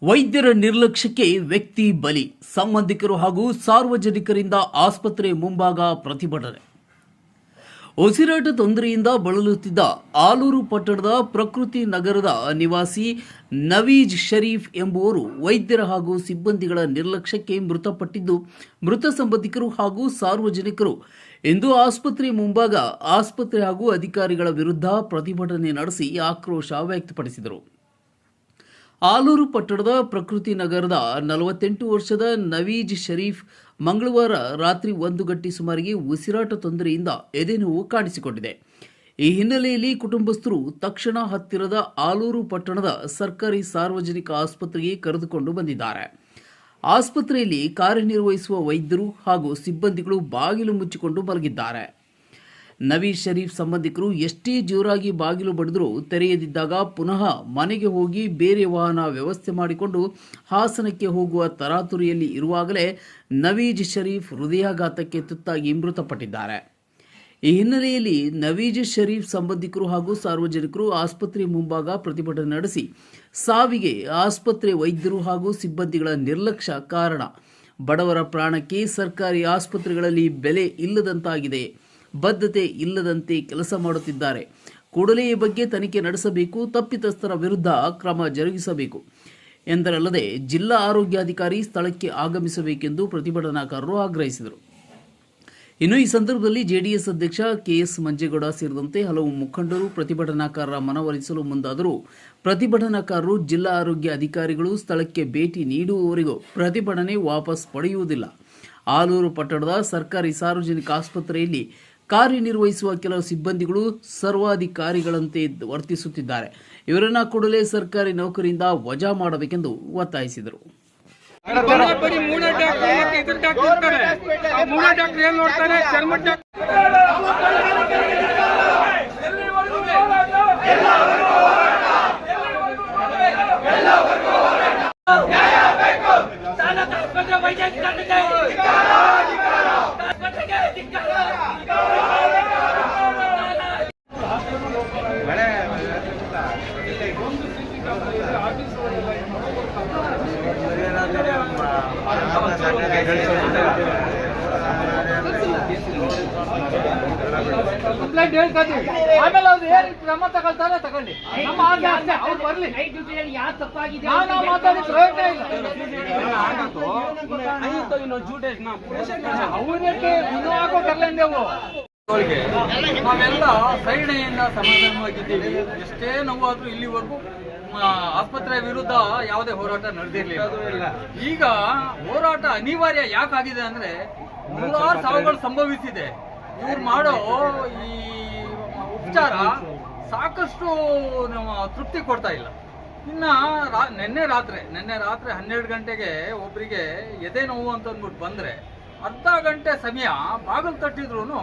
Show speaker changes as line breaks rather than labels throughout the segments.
ವೈದ್ಯರ ನಿರ್ಲಕ್ಷ್ಯಕ್ಕೆ ವ್ಯಕ್ತಿ ಬಲಿ. ಸಂಬಂಧಿಕರು ಹಾಗೂ ಸಾರ್ವಜನಿಕರಿಂದ ಆಸ್ಪತ್ರೆ ಮುಂಭಾಗ ಪ್ರತಿಭಟನೆ. ಉಸಿರಾಟ ತೊಂದರೆಯಿಂದ ಬಳಲುತ್ತಿದ್ದ ಆಲೂರು ಪಟ್ಟಣದ ಪ್ರಕೃತಿ ನಗರದ ನಿವಾಸಿ ನವೀಜ್ ಶರೀಫ್ ಎಂಬುವರು ವೈದ್ಯರ ಹಾಗೂ ಸಿಬ್ಬಂದಿಗಳ ನಿರ್ಲಕ್ಷ್ಯಕ್ಕೆ ಮೃತಪಟ್ಟಿದ್ದು, ಮೃತ ಸಂಬಂಧಿಕರು ಹಾಗೂ ಸಾರ್ವಜನಿಕರು ಇಂದು ಆಸ್ಪತ್ರೆ ಮುಂಭಾಗ ಆಸ್ಪತ್ರೆ ಹಾಗೂ ಅಧಿಕಾರಿಗಳ ವಿರುದ್ಧ ಪ್ರತಿಭಟನೆ ನಡೆಸಿ ಆಕ್ರೋಶ ವ್ಯಕ್ತಪಡಿಸಿದರು. ಆಲೂರು ಪಟ್ಟಣದ ಪ್ರಕೃತಿ ನಗರದ 48 ವರ್ಷದ ನವೀಜ್ ಶರೀಫ್ ಮಂಗಳವಾರ ರಾತ್ರಿ 1 ಗಂಟೆ ಸುಮಾರಿಗೆ ಉಸಿರಾಟ ತೊಂದರೆಯಿಂದ ಎದೆನೋವು ಕಾಣಿಸಿಕೊಂಡಿದೆ. ಈ ಹಿನ್ನೆಲೆಯಲ್ಲಿ ಕುಟುಂಬಸ್ಥರು ತಕ್ಷಣ ಹತ್ತಿರದ ಆಲೂರು ಪಟ್ಟಣದ ಸರ್ಕಾರಿ ಸಾರ್ವಜನಿಕ ಆಸ್ಪತ್ರೆಗೆ ಕರೆದುಕೊಂಡು ಬಂದಿದ್ದಾರೆ. ಆಸ್ಪತ್ರೆಯಲ್ಲಿ ಕಾರ್ಯನಿರ್ವಹಿಸುವ ವೈದ್ಯರು ಹಾಗೂ ಸಿಬ್ಬಂದಿಗಳು ಬಾಗಿಲು ಮುಚ್ಚಿಕೊಂಡು ಮಲಗಿದ್ದಾರೆ. ನವೀಜ್ ಶರೀಫ್ ಸಂಬಂಧಿಕರು ಎಷ್ಟೇ ಜೋರಾಗಿ ಬಾಗಿಲು ಬಡಿದರೂ ತೆರೆಯದಿದ್ದಾಗ ಪುನಃ ಮನೆಗೆ ಹೋಗಿ ಬೇರೆ ವಾಹನ ವ್ಯವಸ್ಥೆ ಮಾಡಿಕೊಂಡು ಹಾಸನಕ್ಕೆ ಹೋಗುವ ತರಾತುರಿಯಲ್ಲಿ ಇರುವಾಗಲೇ ನವೀಜ್ ಶರೀಫ್ ಹೃದಯಾಘಾತಕ್ಕೆ ತುತ್ತಾಗಿ ಮೃತಪಟ್ಟಿದ್ದಾರೆ. ಈ ಹಿನ್ನೆಲೆಯಲ್ಲಿ ನವೀಜ್ ಶರೀಫ್ ಸಂಬಂಧಿಕರು ಹಾಗೂ ಸಾರ್ವಜನಿಕರು ಆಸ್ಪತ್ರೆ ಮುಂಭಾಗ ಪ್ರತಿಭಟನೆ ನಡೆಸಿ ಸಾವಿಗೆ ಆಸ್ಪತ್ರೆ ವೈದ್ಯರು ಹಾಗೂ ಸಿಬ್ಬಂದಿಗಳ ನಿರ್ಲಕ್ಷ್ಯ ಕಾರಣ. ಬಡವರ ಪ್ರಾಣಕ್ಕೆ ಸರ್ಕಾರಿ ಆಸ್ಪತ್ರೆಗಳಲ್ಲಿ ಬೆಲೆ ಇಲ್ಲದಂತಾಗಿದೆ, ಬದ್ಧತೆ ಇಲ್ಲದಂತೆ ಕೆಲಸ ಮಾಡುತ್ತಿದ್ದಾರೆ. ಕೂಡಲೇ ಈ ಬಗ್ಗೆ ತನಿಖೆ ನಡೆಸಬೇಕು, ತಪ್ಪಿತಸ್ಥರ ವಿರುದ್ಧ ಕ್ರಮ ಜರುಗಿಸಬೇಕು ಎಂದರಲ್ಲದೆ ಜಿಲ್ಲಾ ಆರೋಗ್ಯಾಧಿಕಾರಿ ಸ್ಥಳಕ್ಕೆ ಆಗಮಿಸಬೇಕೆಂದು ಪ್ರತಿಭಟನಾಕಾರರು ಆಗ್ರಹಿಸಿದರು. ಇನ್ನು ಈ ಸಂದರ್ಭದಲ್ಲಿ ಜೆಡಿಎಸ್ ಅಧ್ಯಕ್ಷ ಕೆಎಸ್ ಮಂಜೇಗೌಡ ಸೇರಿದಂತೆ ಹಲವು ಮುಖಂಡರು ಪ್ರತಿಭಟನಾಕಾರರ ಮನವೊಲಿಸಲು ಮುಂದಾದರೂ ಪ್ರತಿಭಟನಾಕಾರರು ಜಿಲ್ಲಾ ಆರೋಗ್ಯ ಅಧಿಕಾರಿಗಳು ಸ್ಥಳಕ್ಕೆ ಭೇಟಿ ನೀಡುವವರೆಗೂ ಪ್ರತಿಭಟನೆ ವಾಪಸ್ ಪಡೆಯುವುದಿಲ್ಲ. ಆಲೂರು ಪಟ್ಟಣದ ಸರ್ಕಾರಿ ಸಾರ್ವಜನಿಕ ಆಸ್ಪತ್ರೆಯಲ್ಲಿ ಕಾರ್ಯನಿರ್ವಹಿಸುವ ಕೆಲವು ಸಿಬ್ಬಂದಿಗಳು ಸರ್ವಾಧಿಕಾರಿಗಳಂತೆ ವರ್ತಿಸುತ್ತಿದ್ದಾರೆ. ಇವರನ್ನ ಕೂಡಲೇ ಸರ್ಕಾರಿ ನೌಕರಿಯಿಂದ ವಜಾ ಮಾಡಬೇಕೆಂದು ಒತ್ತಾಯಿಸಿದರು.
ಕಂಪ್ಲೇಂಟ್ ಹೇಳ್ತೀವಿ, ಆಮೇಲೆ ಅವ್ರು ಏನು ಕ್ರಮ ತಗೊಳ್ತಾರೆ ತಗೊಂಡು ನಮ್ಮ ಆಗಿ ಅಷ್ಟೇ ಅವ್ರು ಬರಲಿ. ನಾವು ಮಾತಾಡಿ ಪ್ರಯೋಜನ ಇಲ್ಲ. ಅವ್ರಿಗೆ ಇನ್ನೂ ಹಾಕೋ ಕರ್ಲೇಂದೇವು ನಾವೆಲ್ಲ ಸೈಡ್ನೆಯಿಂದ ಸಮಾಧಾನವಾಗಿದ್ದೀವಿ. ಎಷ್ಟೇ ನೋವಾದ್ರೂ ಇಲ್ಲಿವರೆಗೂ ಆಸ್ಪತ್ರೆ ವಿರುದ್ಧ ಯಾವುದೇ ಹೋರಾಟ ನಡೆದಿರಲಿಲ್ಲ. ಈಗ ಹೋರಾಟ ಅನಿವಾರ್ಯ ಯಾಕಾಗಿದೆ ಅಂದ್ರೆ ನೂರಾರು ಸಾವುಗಳು ಸಂಭವಿಸಿದೆ. ಇವ್ರು ಮಾಡೋ ಈ ಉಪಚಾರ ಸಾಕಷ್ಟು ತೃಪ್ತಿ ಕೊಡ್ತಾ ಇಲ್ಲ. ಇನ್ನ ನಿನ್ನೆ ರಾತ್ರಿ 12 ಗಂಟೆಗೆ ಒಬ್ಬರಿಗೆ ಎದೆ ನೋವು ಅಂತ ಅಂದ್ಬಿಟ್ಟು ಬಂದ್ರೆ ಅರ್ಧ ಗಂಟೆ ಸಮಯ ಬಾಗಿಲು ತಟ್ಟಿದ್ರು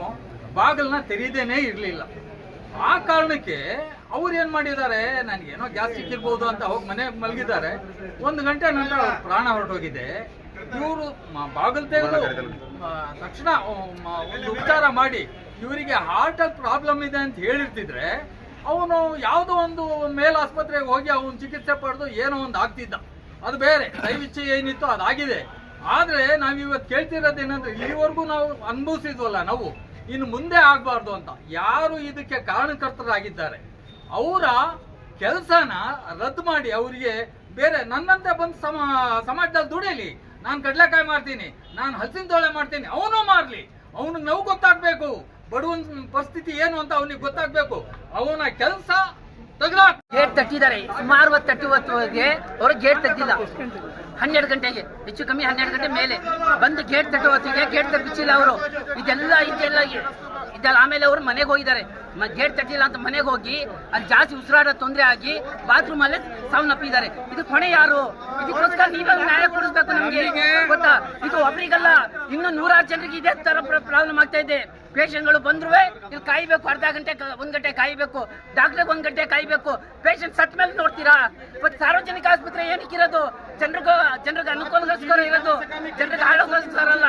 ಬಾಗಿಲನ್ನ ತೆರೀದೇನೆ ಇರಲಿಲ್ಲ. ಆ ಕಾರಣಕ್ಕೆ ಅವ್ರು ಏನ್ ಮಾಡಿದ್ದಾರೆ, ನನಗೇನೋ ಗ್ಯಾಸ್ ಸಿಕ್ಕಿರ್ಬೋದು ಅಂತ ಹೋಗಿ ಮನೆ ಮಲಗಿದ್ದಾರೆ. 1 ಗಂಟೆ ನಂತರ ಅವ್ರ ಪ್ರಾಣ ಹೊರಟೋಗಿದೆ. ಇವರು ಬಾಗಿಲು ತೆಗೆದು ತಕ್ಷಣ ಒಂದು ಉಪಚಾರ ಮಾಡಿ ಇವರಿಗೆ ಹಾರ್ಟ್ ಪ್ರಾಬ್ಲಮ್ ಇದೆ ಅಂತ ಹೇಳಿರ್ತಿದ್ರೆ ಅವನು ಯಾವುದೋ ಒಂದು ಮೇಲ್ ಆಸ್ಪತ್ರೆಗೆ ಹೋಗಿ ಅವನು ಚಿಕಿತ್ಸೆ ಪಡೆದು ಏನೋ ಒಂದು ಆಗ್ತಿದ್ದ. ಅದು ಬೇರೆ, ದೈವಿಚ್ಛೆ ಏನಿತ್ತು ಅದಾಗಿದೆ. ಆದ್ರೆ ನಾವ್ ಇವತ್ತು ಕೇಳ್ತಿರೋದೇನಂದ್ರೆ ಇಲ್ಲಿವರೆಗೂ ನಾವು ಅನುಭವಿಸಿದ್ವಲ್ಲ, ನಾವು ಇನ್ನು ಮುಂದೆ ಆಗ್ಬಾರ್ದು ಅಂತ ಯಾರು ಇದಕ್ಕೆ ಕಾರಣಕರ್ತರಾಗಿದ್ದಾರೆ ಅವರ ಕೆಲಸನ ರದ್ದು ಮಾಡಿ ಅವರಿಗೆ ಬೇರೆ ನನ್ನಂತೆ ಬಂದು ಸಮಾಜದಲ್ಲಿ ದುಡಿಯಲಿ. ನಾನು ಕಡಲೆಕಾಯಿ ಮಾಡ್ತೀನಿ, ನಾನು ಹಲಸಿನ ತೋಳೆ ಮಾಡ್ತೀನಿ, ಅವನು ಮಾರ್ಲಿ. ಅವನಿಗೆ ನೋವು ಗೊತ್ತಾಗ್ಬೇಕು, ಬಡವನ ಪರಿಸ್ಥಿತಿ ಏನು ಅಂತ ಅವನಿಗೆ ಗೊತ್ತಾಗ್ಬೇಕು. ಅವನ ಕೆಲಸ
ಗೇಟ್ ತಟ್ಟಿದ್ದಾರೆ. ಸುಮಾರು 30-30 ಅವರು ಗೇಟ್ ತೆಗ್ದಿಲ್ಲ. 12 ಗಂಟೆಗೆ ಹೆಚ್ಚು ಕಮ್ಮಿ 12 ಗಂಟೆ ಮೇಲೆ ಬಂದು ಗೇಟ್ ತಟ್ಟುವ ಹೊತ್ತಿಗೆ ಗೇಟ್ ತಪ್ಪಿಸಿಲ್ಲ ಅವರು. ಇದೆಲ್ಲ ಆಮೇಲೆ ಅವರು ಮನೆಗೆ ಹೋಗಿದ್ದಾರೆ. ಗೇಟ್ ತಟ್ಟಿಲ್ಲ ಅಂತ ಮನೆಗೆ ಹೋಗಿ ಅಲ್ಲಿ ಜಾಸ್ತಿ ಉಸಿರಾಟ ತೊಂದರೆ ಆಗಿ ಬಾತ್ರೂಮ್ ಅಲ್ಲೇ ಸಾವನ್ನಪ್ಪಿದ್ದಾರೆ. ಇದು ಹೊಣೆ ಯಾರು? ಇದಕ್ಕೋಸ್ಕರ ನೀವೇ ನ್ಯಾಯ ಕೊಡಿಸ್ಬೇಕು ನಮ್ಗೆ, ಗೊತ್ತಾ? ಇದು ಒಬ್ಬರಿಗಲ್ಲ, ಇನ್ನು 100 ಜನರಿಗೆ ಇದೇ ತರ ಪ್ರಾಬ್ಲಮ್ ಆಗ್ತಾ ಇದೆ. ಪೇಷಂಟ್ಗಳು ಬಂದ್ರು ಇಲ್ಲಿ ಕಾಯ್ಬೇಕು, ಅರ್ಧ ಗಂಟೆ 1 ಗಂಟೆ ಕಾಯ್ಬೇಕು, ಡಾಕ್ಟರ್ಗೆ 1 ಗಂಟೆ ಕಾಯ್ಬೇಕು. ಪೇಷಂಟ್ ಸತ್ ಮೇಲೆ ನೋಡ್ತೀರಾ? ಮತ್ತೆ ಸಾರ್ವಜನಿಕ ಆಸ್ಪತ್ರೆ ಏನಕ್ಕಿರೋದು? ಜನರಿಗೆ ಅನುಕೂಲಗೋಸ್ಕರ ಇರೋದು, ಜನರಿಗೆ ಹಾಳೋಗೋಸ್ಕರ ಅಲ್ಲ.